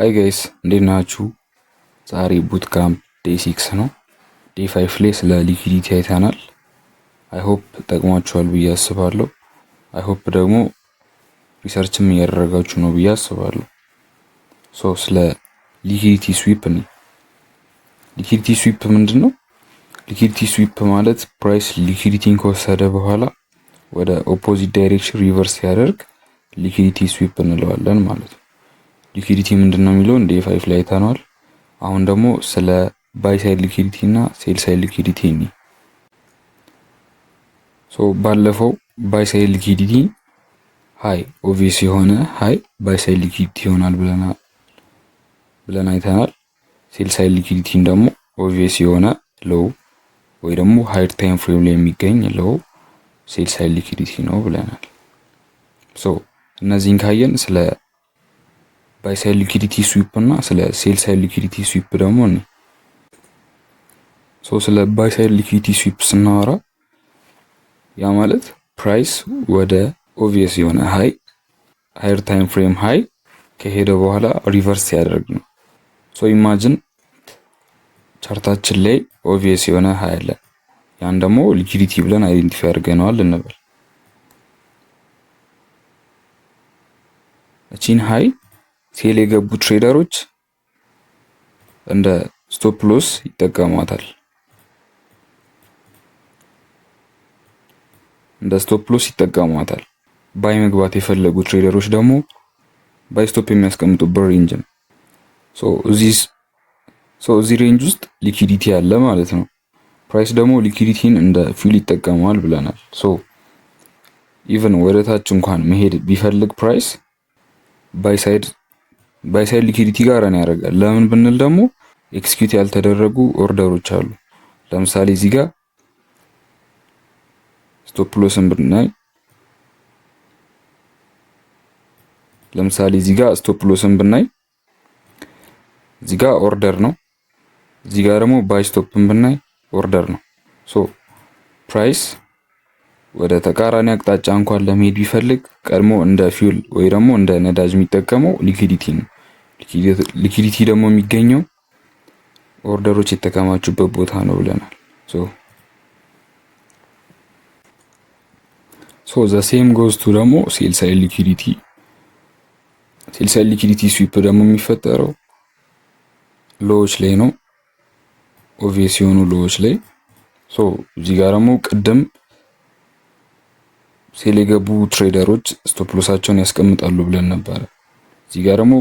ሃይ ጋይስ እንዴት ናችሁ? ዛሬ ቡት ካምፕ ዴይ 6 ነው። ዴይ 5 ላይ ስለ ሊኩዊዲቲ አይተናል። አይ ሆፕ ጠቅሟችኋል ብዬ አስባለሁ። አይ ሆፕ ደግሞ ሪሰርችም እያደረጋችሁ ነው ብዬ አስባለሁ። ስለ ሊኩዊዲቲ ስዊፕ ነው። ሊኩዊዲቲ ስዊፕ ምንድነው? ሊኩዊዲቲ ስዊፕ ማለት ፕራይስ ሊኩዊዲቲን ከወሰደ በኋላ ወደ ኦፖዚት ዳይሬክሽን ሪቨርስ ሲያደርግ ሊኩዊዲቲ ስዊፕ እንለዋለን ማለት ነው። ሊኩዊዲቲ ምንድነው የሚለውን ዴይ 5 ላይ አይተናል። አሁን ደግሞ ስለ ባይ ሳይድ ሊኩዊዲቲ እና ሴል ሳይድ ሊኩዊዲቲ ነው። ባለፈው ባይ ሳይድ ሊኩዊዲቲ ሃይ ኦብቪየስ የሆነ ሃይ ባይ ሳይድ ሊኩዊዲቲ ይሆናል ብለን አይተናል። ሴል ሳይድ ሊኩዊዲቲን ደግሞ ኦብቪየስ የሆነ ሎው ወይ ደግሞ ሃይር ታይም ፍሬም ላይ የሚገኝ ሎው ሴል ሳይድ ሊኩዊዲቲ ነው ብለናል። እነዚህን ካየን ስለ ባይ ሳይድ ሊኩዊዲቲ ስዊፕ እና ስለ ሴል ሳይድ ሊኩዊዲቲ ስዊፕ ደግሞ ነው። ስለ ባይ ሳይድ ሊኩዊዲቲ ስዊፕ ስናወራ ያ ማለት ፕራይስ ወደ ኦብቪየስ የሆነ ሃይር ታይም ፍሬም ሃይ ከሄደ በኋላ ሪቨርስ ያደርግ ነው። ኢማጂን ቻርታችን ላይ ኦብቪየስ የሆነ ሃይ አለ። ያን ደግሞ ሊኩዊዲቲ ብለን አይደንቲፋይ አድርገናል እንበል። እቺን ሃይ ሴል የገቡ ትሬደሮች እንደ ስቶፕ ሎስ ይጠቀሟታል። ባይ መግባት የፈለጉ ትሬደሮች ደግሞ ባይ ስቶፕ የሚያስቀምጡበት ሬንጅ ነው። እዚህ ሬንጅ ውስጥ ሊኩዊዲቲ አለ ማለት ነው። ፕራይስ ደግሞ ሊኩዊዲቲን እንደ ፊውል ይጠቀመዋል ብለናል። ኢቭን ወደታች እንኳን መሄድ ቢፈልግ ፕራይስ ባይ ሳይድ ሊኩዊዲቲ ጋር ረን ያደርጋል። ለምን ብንል ደግሞ ኤክስኪዩት ያልተደረጉ ኦርደሮች አሉ። ለምሳሌ እዚህ ጋር ስቶፕ ሎስን ብናይ እዚህ ጋር ኦርደር ነው። እዚህ ጋር ደግሞ ባይ ስቶፕን ብናይ ኦርደር ነው። ፕራይስ ወደ ተቃራኒ አቅጣጫ እንኳን ለመሄድ ቢፈልግ ቀድሞ እንደ ፊውል ወይ ደግሞ እንደ ነዳጅ የሚጠቀመው ሊኩዊዲቲ ነው። ሊኩዊዲቲ ደግሞ የሚገኘው ኦርደሮች የተከማቹበት ቦታ ነው ብለናል። ዘ ሴም ጎዝ ቱ ደግሞ ሴል ሳይድ ሊኩዊዲቲ ስዊፕ ደግሞ የሚፈጠረው ሎዎች ላይ ነው። ኦብቪየስ የሆኑ ሎዎች ላይ እዚህ ጋር ደግሞ ቅድም ሴል የገቡ ትሬደሮች ስቶፕ ሎሳቸውን ያስቀምጣሉ ብለን ነበር። እዚህ ጋር ደግሞ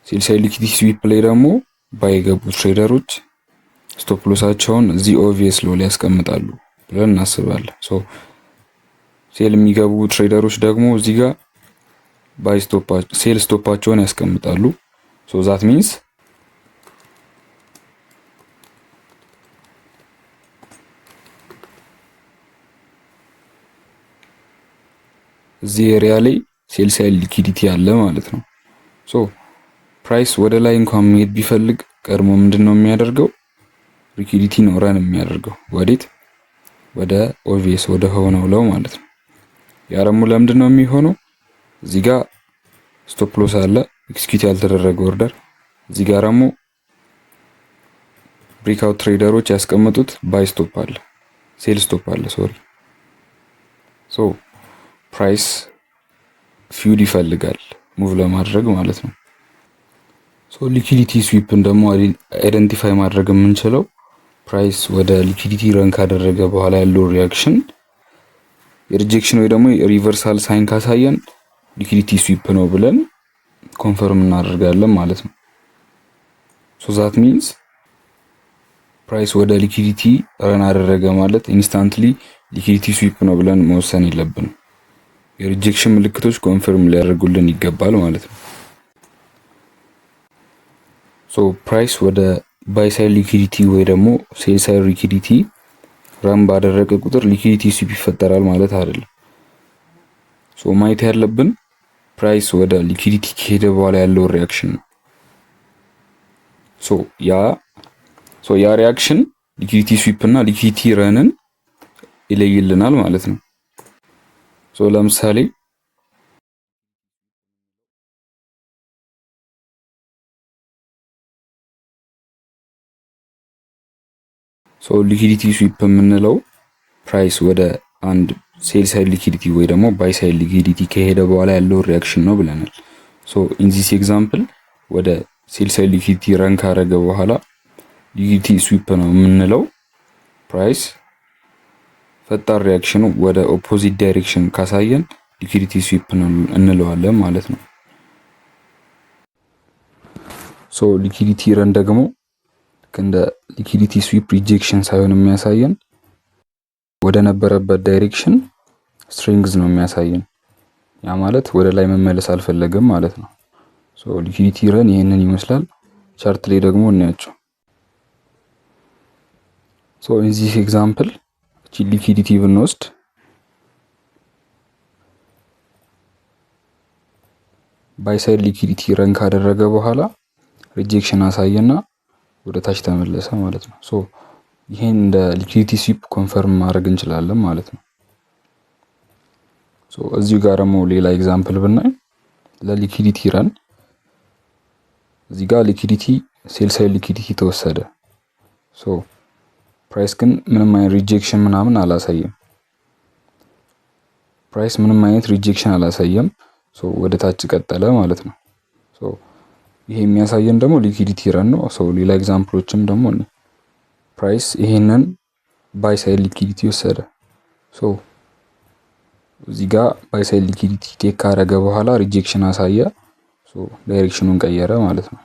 ሴል ሳይድ ሊኩዊዲቲ ስዊፕ ላይ ደግሞ ባይ የገቡ ትሬደሮች ስቶፕ ሎሳቸውን እዚህ ኦብቪየስ ሎ ላይ ያስቀምጣሉ ብለን እናስባለን። ሴል የሚገቡ ትሬደሮች ደግሞ እዚህ ጋር ሴል ስቶፓቸውን ያስቀምጣሉ። ዛት ሚንስ እዚህ ኤሪያ ላይ ሴል ሳይድ ሊኩዊዲቲ አለ ማለት ነው። ፕራይስ ወደ ላይ እንኳን መሄድ ቢፈልግ ቀድሞ ምንድነው የሚያደርገው? ሊኩዊዲቲ ነው ረን የሚያደርገው ወዴት? ወደ ኦብቪየስ ወደ ሆነው ለው ማለት ነው። ያ ደግሞ ለምንድነው የሚሆነው? እዚህ ጋር ስቶፕ ሎስ አለ፣ ኤክስኪዩት ያልተደረገ ኦርደር። እዚህ ጋር ደግሞ ብሬክአውት ትሬደሮች ያስቀመጡት ባይ ስቶፕ አለ፣ ሴል ስቶፕ አለ ሶሪ። ፕራይስ ፊውል ይፈልጋል ሙቭ ለማድረግ ማለት ነው። ሊኩዊዲቲ ስዊፕን ደግሞ አይደንቲፋይ ማድረግ የምንችለው ፕራይስ ወደ ሊኩዊዲቲ ረን ካደረገ በኋላ ያለው ሪአክሽን የሪጀክሽን ወይ ደግሞ ሪቨርሳል ሳይን ካሳየን ሊኩዊዲቲ ስዊፕ ነው ብለን ኮንፈርም እናደርጋለን ማለት ነው። ዛት ሚንስ ፕራይስ ወደ ሊኩዊዲቲ ረን አደረገ ማለት ኢንስታንትሊ ሊኩዊዲቲ ስዊፕ ነው ብለን መወሰን የለብንም። የሪጀክሽን ምልክቶች ኮንፈርም ሊያደርጉልን ይገባል ማለት ነው። ፕራይስ ወደ ባይ ሳይድ ሊኩዊዲቲ ወይ ደግሞ ሴል ሳይድ ሊኩዊዲቲ ረን ባደረገ ቁጥር ሊኩዊዲቲ ስዊፕ ይፈጠራል ማለት አይደለም። ማየት ያለብን ፕራይስ ወደ ሊኩዊዲቲ ከሄደ በኋላ ያለው ሪአክሽን ነው። ያ ሪአክሽን ሊኩዊዲቲ ስዊፕ እና ሊኩዊዲቲ ረንን ይለይልናል ማለት ነው። ለምሳሌ ሊኩዊዲቲ ስዊፕ የምንለው ፕራይስ ወደ አንድ ሴል ሳይድ ሊኩዊዲቲ ወይ ደግሞ ባይ ሳይድ ሊኩዊዲቲ ከሄደ በኋላ ያለው ሪያክሽን ነው ብለናል። ኢን ዚስ ኤግዛምፕል ወደ ሴል ሳይድ ሊኩዊዲቲ ረን ካረገ በኋላ ሊኩዊዲቲ ስዊፕ ነው የምንለው። ፕራይስ ፈጣን ሪያክሽኑ ወደ ኦፖዚት ዳይሬክሽን ካሳየን ሊኩዊዲቲ ስዊፕ እንለዋለን ማለት ነው። ሊኩዊዲቲ ረን ደግሞ እንደ ሊኩዊዲቲ ስዊፕ ሪጀክሽን ሳይሆን የሚያሳየን ወደ ነበረበት ዳይሬክሽን ስትሪንግዝ ነው የሚያሳየን። ያ ማለት ወደ ላይ መመለስ አልፈለገም ማለት ነው። ሊኩዊዲቲ ረን ይሄንን ይመስላል። ቻርት ላይ ደግሞ እናያቸው። ኢን ዚስ ኤግዛምፕል እቺ ሊኩዊዲቲ ብንወስድ ባይ ሳይድ ሊኩዊዲቲ ረን ካደረገ በኋላ ሪጀክሽን አሳየና ወደ ታች ተመለሰ ማለት ነው። ይሄን እንደ ሊኩዊዲቲ ስዊፕ ኮንፈርም ማድረግ እንችላለን ማለት ነው። እዚሁ ጋር ደግሞ ሌላ ኤግዛምፕል ብናይ ለሊኩዊዲቲ ረን እዚህ ጋር ሊኩዊዲቲ ሴል ሳይድ ሊኩዊዲቲ ተወሰደ። ፕራይስ ግን ምንም አይነት ሪጀክሽን ምናምን አላሳየም። ፕራይስ ምንም አይነት ሪጀክሽን አላሳየም። ወደ ታች ቀጠለ ማለት ነው። ይሄ የሚያሳየን ደግሞ ሊኩዊዲቲ ረን ነው። ሌላ ኤግዛምፕሎችም ደግሞ ፕራይስ ይሄንን ባይ ሳይድ ሊኩዊዲቲ ወሰደ። እዚህ ጋር ባይ ሳይድ ሊኩዊዲቲ ቴክ ካረገ በኋላ ሪጀክሽን አሳየ። ዳይሬክሽኑን ቀየረ ማለት ነው።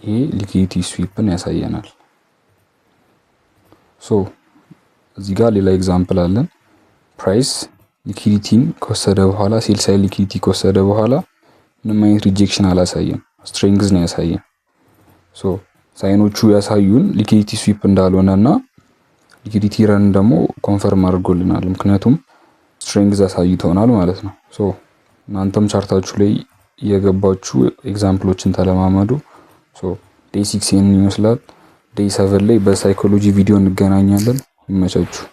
ይሄ ሊኩዊዲቲ ስዊፕን ያሳየናል። እዚህ ጋር ሌላ ኤግዛምፕል አለን። ፕራይስ ሊኩዊዲቲን ከወሰደ በኋላ ሴል ሳይድ ሊኩዊዲቲ ከወሰደ በኋላ ምንም አይነት ሪጀክሽን አላሳየም። ስትሪንግዝ ነው ያሳየን። ሳይኖቹ ያሳዩን ሊኩዊዲቲ ስዊፕ እንዳልሆነና ሊኩዊዲቲ ረን ደግሞ ኮንፈርም አድርጎልናል። ምክንያቱም ስትሪንግዝ አሳይቶናል ማለት ነው። እናንተም ቻርታችሁ ላይ እየገባችሁ ኤግዛምፕሎችን ተለማመዱ። ዴይ 6 ይመስላል። ዴይ 7 ላይ በሳይኮሎጂ ቪዲዮ እንገናኛለን። ይመቻችሁ።